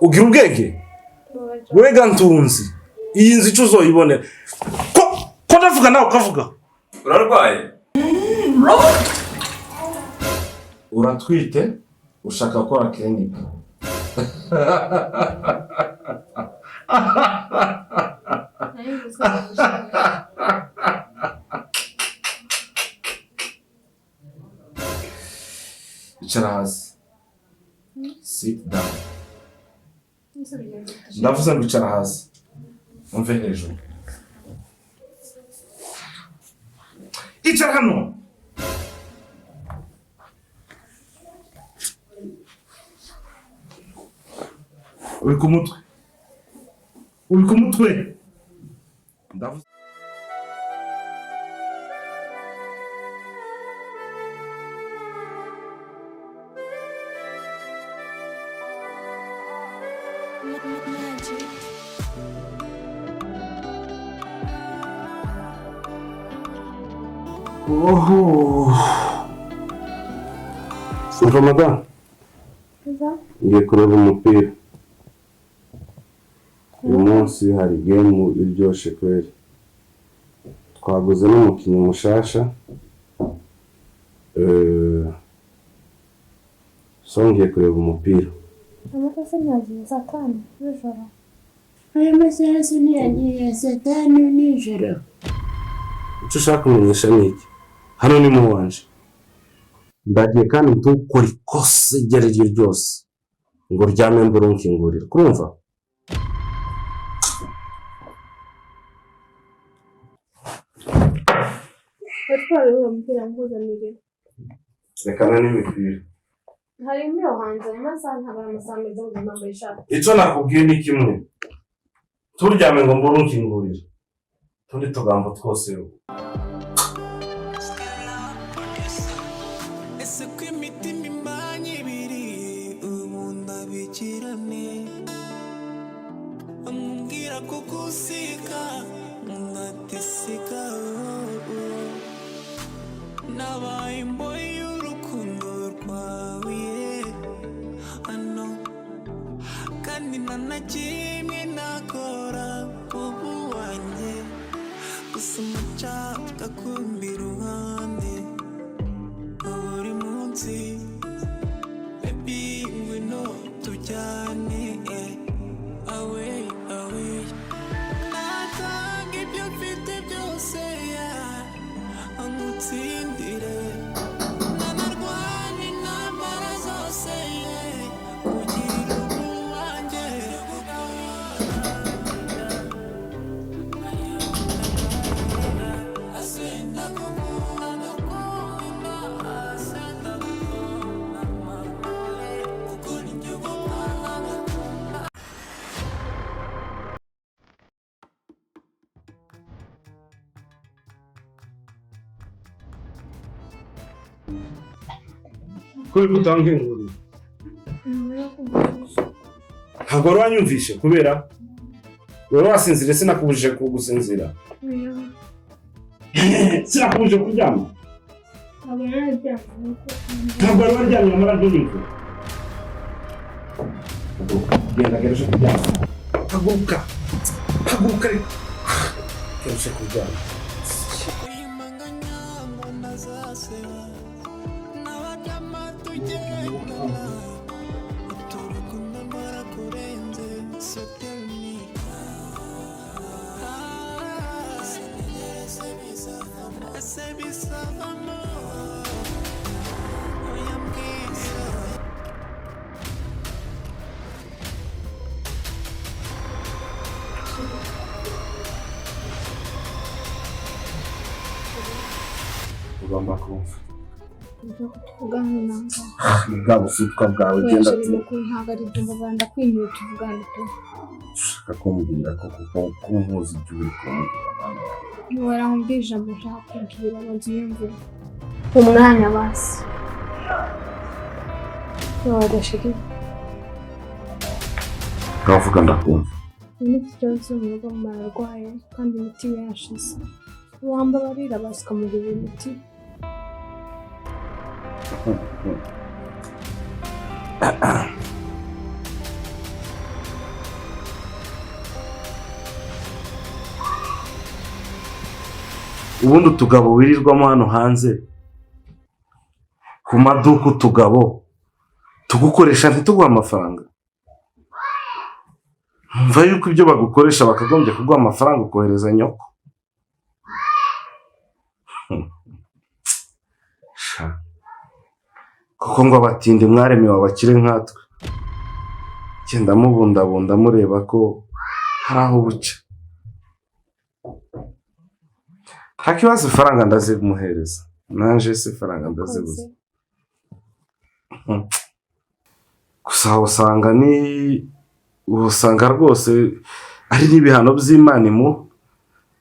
ugira ubwenge wega ntunzi iyi nzi ico uzoyibonera ko ndavuga nawe ukavuga urarwaye uratwite ushaka gukora clinic icara hasi sit down ndavuze ngo icara hasi umve hejuru icara hano uri ku mutwe ndavuze Ramadan. Ngiye kureba umupira. Uyu munsi hari game iryoshe kweli. Twaguze n'umukinnyi mushasha. Ngiye kureba umupira. Amakase nyagiye satani nijoro. Aya masaha niyagiye satani nijoro. Icyo ushaka kumenyesha ni iki? Hano ni mu wanje. Ndagiye kandi ntukore ikosa iryo ari ryo ryose ngo ryame mbura unkingurira. Kurumva? Atwara uwo mupira mpuzamire. Rekana n'imipira. Hari imwe hanze amasaha ntabara amasaha meza ngo nambaye ishati. Icyo nakubwiye ni kimwe. Turyame ngo mbura unkingurira. Tundi tugambo twose yo. Kukusika unatisika nabaye imbohe y'urukundo rwawe ano kandi nanakimwe nakora ubu wanjye gusa umucaka kumbi iruhande buri munsi baby ngwino tujyane away amutsindire nanarwani n'amara zose kugira uwanjye asenda kumuna asenda kumuna kuko ninjye gukunda. Kuri gutange inkuru. Ntabwo wanyumvishe kubera wewe wasinzire sinakubujije kugusinzira. Sinakubujije kuryama. Ntabwo wari waryamye amara by'inko. Genda gereje kuryama. Haguruka. Gereje kuryama. Ugomba kumva. Tuvugana nanga. Ubwabo sitwa bwawe genda tu. Ntabwo ari byo mbanda kwimira tuvugana tu. Ushaka kumbwira ko kuko kumpuza iby'uri kumwe. Warambije amashaka kubwira abaziyumvira. Umwanya basi. Wadashiki. Kavuga ndakumva. Imiti cyose mu rugo mararwaye kandi imiti yashize. Wamba barira basikamurira imiti. ubundi utugabo wirirwamo hano hanze ku maduka, utugabo tugukoresha ntituguha amafaranga. Mva yuko ibyo bagukoresha bakagombye kuguha amafaranga ukohereza nyoko. Kuko ngo abatindi mwaremewe abakire nkatwe. Genda mubundabunda mureba ko hari aho buca. Nta kibazo, ifaranga ndazimuhereza. Nanje si ifaranga ndazibuze. Gusa usanga rwose ari n'ibihano by'Imana imuha.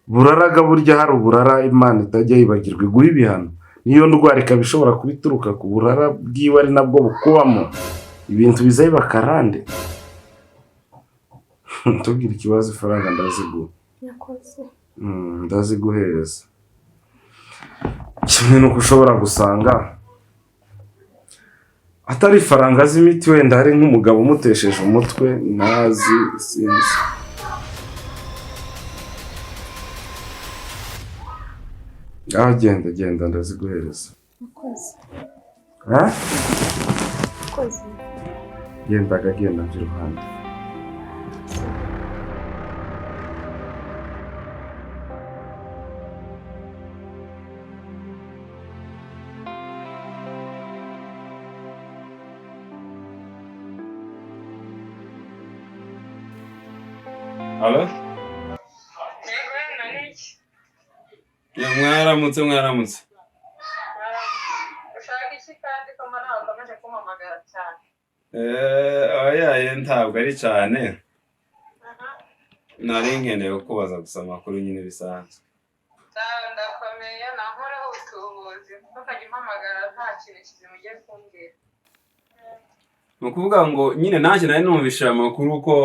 Buraraga burya hari uburara Imana itajya yibagirwa iguha ibihano. Niyo ndwara ikaba ishobora kubituruka ku burara bwiwe ari nabwo bukubamo. Ibintu bizaye bakarande. Tubwire ikibazo, ifaranga ndaziguha. Ndaziguhereza. Kimwe nuko ushobora gusanga atari ifaranga z'imiti, wenda hari nk'umugabo umutesheje umutwe nazi sinzi. Genda ndaziguhereza. Genda mva iruhande. Alo? Mwaramutse. Ushaka iki kandi ko mbona wakomeje kumpamagara cyane? Oya, ntabwo ari cyane. Nari nkeneye kukubaza gusa amakuru nyine bisanzwe. Ndakomeye, nankoreho utubuzi ntukajya umpamagara nta kintu kizima ugiye kumbwira. Ni ukuvuga ngo nyine nanjye nari numvise amakuru ko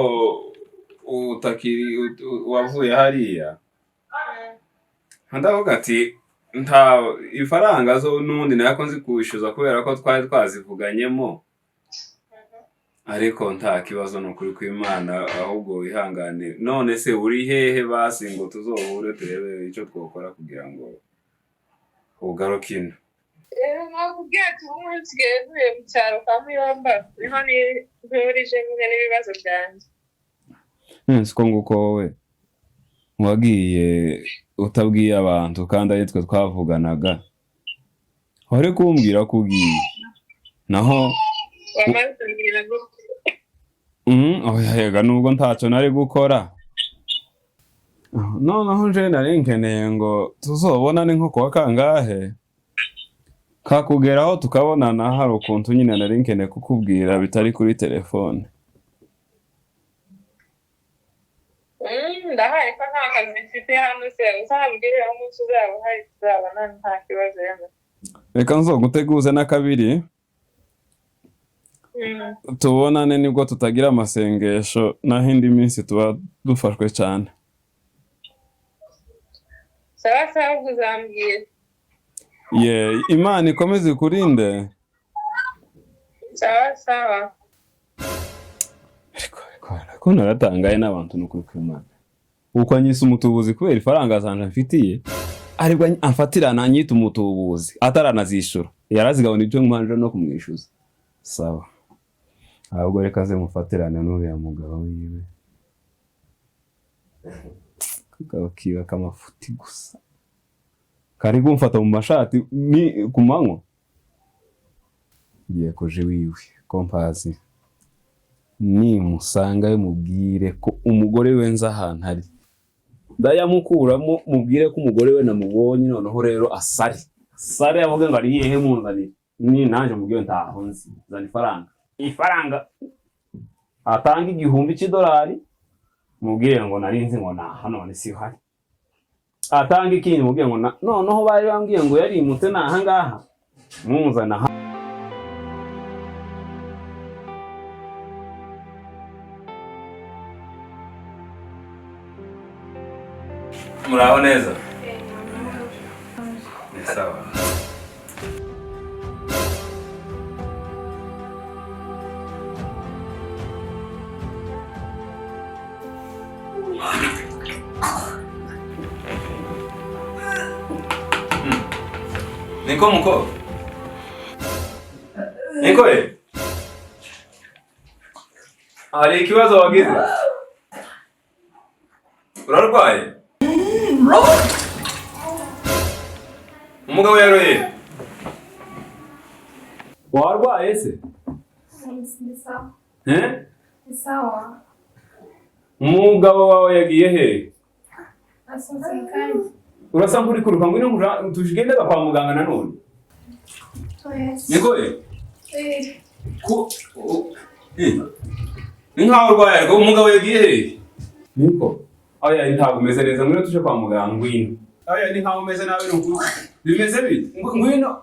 wavuye hariya. Ndavuga ati nta ifaranga zo n'undi nako nzi kubishyuza kubera ko twari twazivuganyemo, ariko nta kibazo n'ukuri kw'Imana, ahubwo wihangane. None se uri hehe basi ngo tuzohure turebe icyo twakora kugira ngo ugaruke ino? Nakubwiye ati ubu nsigaye ntuye mu cyaro kwa Muyomba, niho nihurije nyine n'ibibazo byanjye. Siko nguko wowe wagiye utabwiye abantu kandi ari twe twavuganaga, wari kumbwira ko ugiye naho wamaze kumbwira ngo yega nubwo ntacyo nari gukora. Noneho nje nari nkeneye ngo tuzobonane nko kuwa kangahe kakugeraho tukabonana. Hari ukuntu nyine nari nkeneye kukubwira bitari kuri telefone. Ndahari ko nta kazi mfite hano, se uzabwire aho umunsi uzaba uhari tuzabonana nta kibazo yemwe. Reka nzoguteguze n'akabiri tubonane, nibwo tutagira amasengesho naho indi minsi tuba dufashwe cyane. Sawa uzambwira. Imana ikomeze ikurinde. Sawa. Ariko naratangaye n'abantu n'ukuri kw'Imana. Uko anyise umutubuzi kubera ifaranga zanje mfitiye, aribwo amfatira nanyita umutubuzi ataranazishura. Yarazigabona ibyo nkwanje no kumwishyuza. Sawa. Ahubwo reka ze mufatirane n'uriya mugabo wiwe. Kukakiba kamafuti gusa. Kari gumfata mu mashati ni kumanywa. Ngiye koje wiwe kompazi. Ni musanga mubwire ko umugore we nza ahantu hari. Ndayamukuramo mubwire ko umugore we namubonye, noneho rero asare avuga ngo ari yehe munzanire. Ni nanje mubwire ntaho nzi zani ifaranga atanga $1000 mubwire ngo nari nzi ngo naha none si hari. Atanga ikindi mubwire ngo noneho bari bambwiye ngo yari imute naha ngaha munzana. Muraho neza? Sawa. Niko muko. Niko hari ikibazo wagize? Urarwaye? Umugabo yaroye. Warwaye se? Ni sawa. Ni sawa. Umugabo wawe yagiye he? Asohotse mu kanya. Urasa nk'uri kuruka ngwino tugende kwa muganga nanone. Niko ni nkaho urwaye ariko umugabo yagiye he? Niko aya ntabwo umeze neza ngwino tuje kwa muganga ngwino. Aya ni nkaho umeze nabi n'ukuri. Bimeze bite? Ngwino.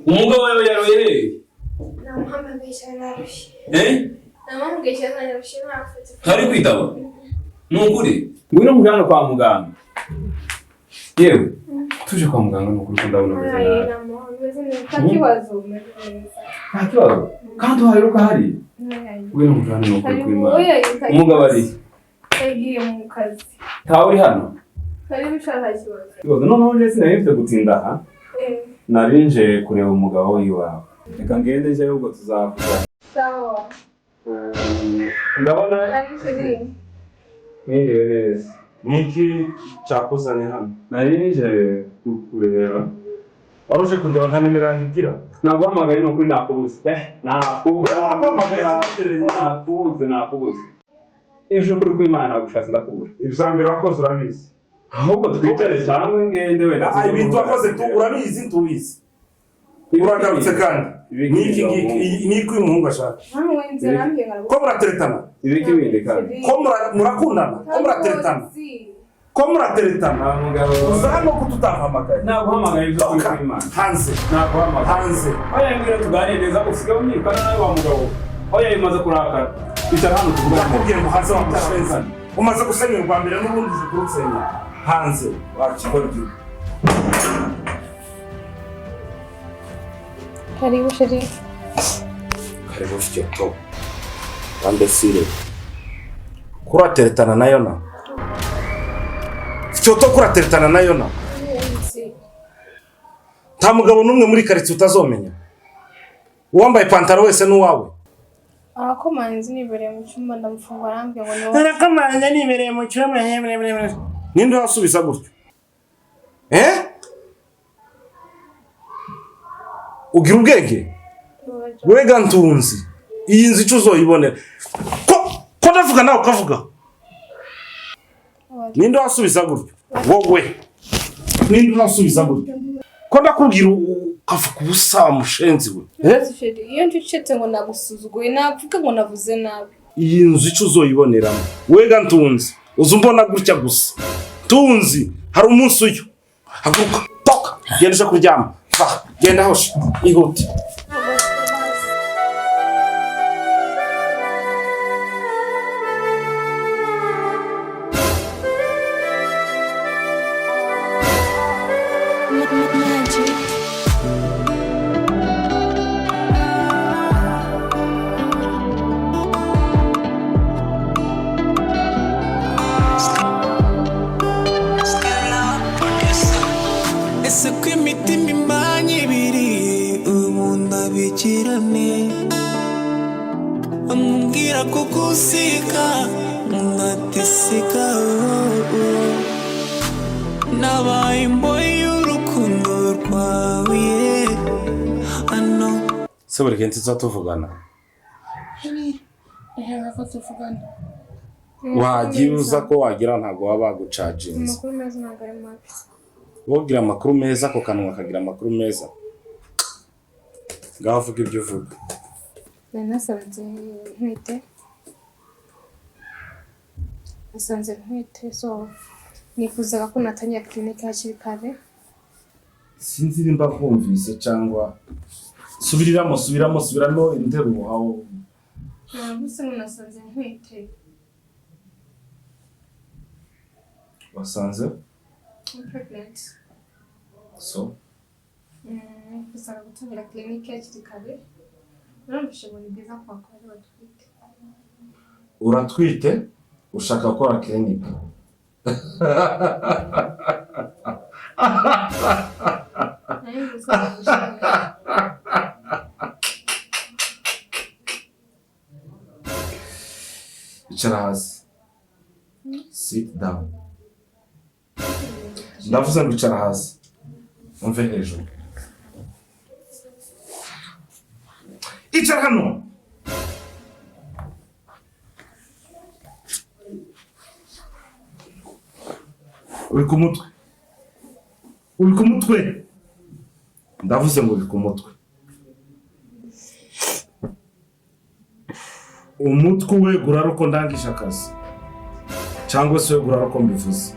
Umugabo wawe yaroye he? Namuhamagaye narushye. Namuhamagaye narushye nafite. Tari kwitaba. Nukuri. Ngwino mujana kwa muganga. Yewe. Tuje kwa muganga n'ukuri ndabona umeze nabi. Nta kibazo. Nta kibazo. Kandi uhaheruka hari? Ngwino mujana n'ukuri kw'Imana. Umugabo ari? Yagiye mu kazi. Ntawe uri hano? Kari gushaka ikibazo. Ikibazo noneho nje sinabifite gutinda aha. Narinje kureba umugabo w'iwawe. Reka ngende nje ahubwo tuzavuga. Sawa. Ndabona neza. Niki cyakuzanye hano? Narinje kureba. Waruje kundeba nka nimero ngira? Naguhamagaye n'ukuri nakubuze. Nakubuze. Ejo kuri kw'Imana nagushatse ndakubura. Ibizambere wakoze urabizi. Ahubwo twicare cyangwa ngende wenda. Ibintu wakoze urabizi tubizi. Uragarutse kandi. Niki umuhungu ashaka? Ko murateretana? Ibiki bindi kandi. Ko murakundana? Ko murateretana? Ko murateretana? Uzano kututahamagaye. Naguhamagaye ibyo kuri kw'Imana. Hanze. Naguhamagaye. Hanze. Oya mbere tuganiriza usigaye unyirukana nawe wa mugabo. Oya imaze kurakara. Icara hano tuvugane. Nakubwiye ngo haze wamushenza. Umaze gusenya urwa mbere n'ubundi uzi kurusenya. Hanze. Wakikorye. Karibu sheri. Karibu fyoto. Bambe sire. Kurateretana nayo na. Fyoto kurateretana nayo na. Nta mugabo n'umwe muri karitsiye utazomenya. Uwambaye ipantaro wese n'uwawe. Arakomanze nibereye mu cyumba ndamufungura arambye ngo ni wowe. Arakomanze nibereye mu cyumba. Ninde wasubiza gutyo? Ugira ubwenge? Wega ntunzi. Iyi nzi cyo uzoyibonera. Ko ndavuga nawe ukavuga. Ninde wasubiza gutyo? Wowe. Ninde wasubiza gutyo? Ko ndakubwira ukavuga ubusa mushenzi we. Iyo ncecetse ngo nagusuzuguye navuga ngo navuze nabi. Iyi nzi cyo uzoyiboneramo. Wega ntunzi. Uzumbona gutya gusa. Tunzi hari umunsi uyu. Haguruka toka. Genda kuryama. Genda hosha. Ihute. Ese ko imitima imanye ibiri ubu ndabikirane amubwira ko gusika ngateseka nabaye imbohe y'urukundo rwawe ano Se buri kenshi tuzatuvugana. Ko tuvugana. Wagiye uza ko wagira ntago waba gucaginze. Amakuru meza ntabwo ari mabi. Wogira amakuru meza ko kanwa kagira amakuru meza. Ngaho vuga ibyo uvuga. Nasanze nkwite. So nifuzaga ko natangiye clinique hakiri kare. Sinzi nimba kumvise cyangwa subiramo interuro aho. Gusa nasanze nkwite. Wasanze? I'm pregnant. So? Nifuzaga gutangira clinique hakiri kare. Urambishe ngo ni byiza kwakora batwite. Uratwite? Ushaka gukora clinique? nayivuze gushaka. icara hasi. Sit down. Ndavuze ngo icara hasi. Umve hejuru. Icara hano. Uri ku mutwe. Uri ku mutwe. Ndavuze ngo uri ku mutwe. Umutwe we gurara uko ndangije akazi cyangwa se we gurara uko mbivuze.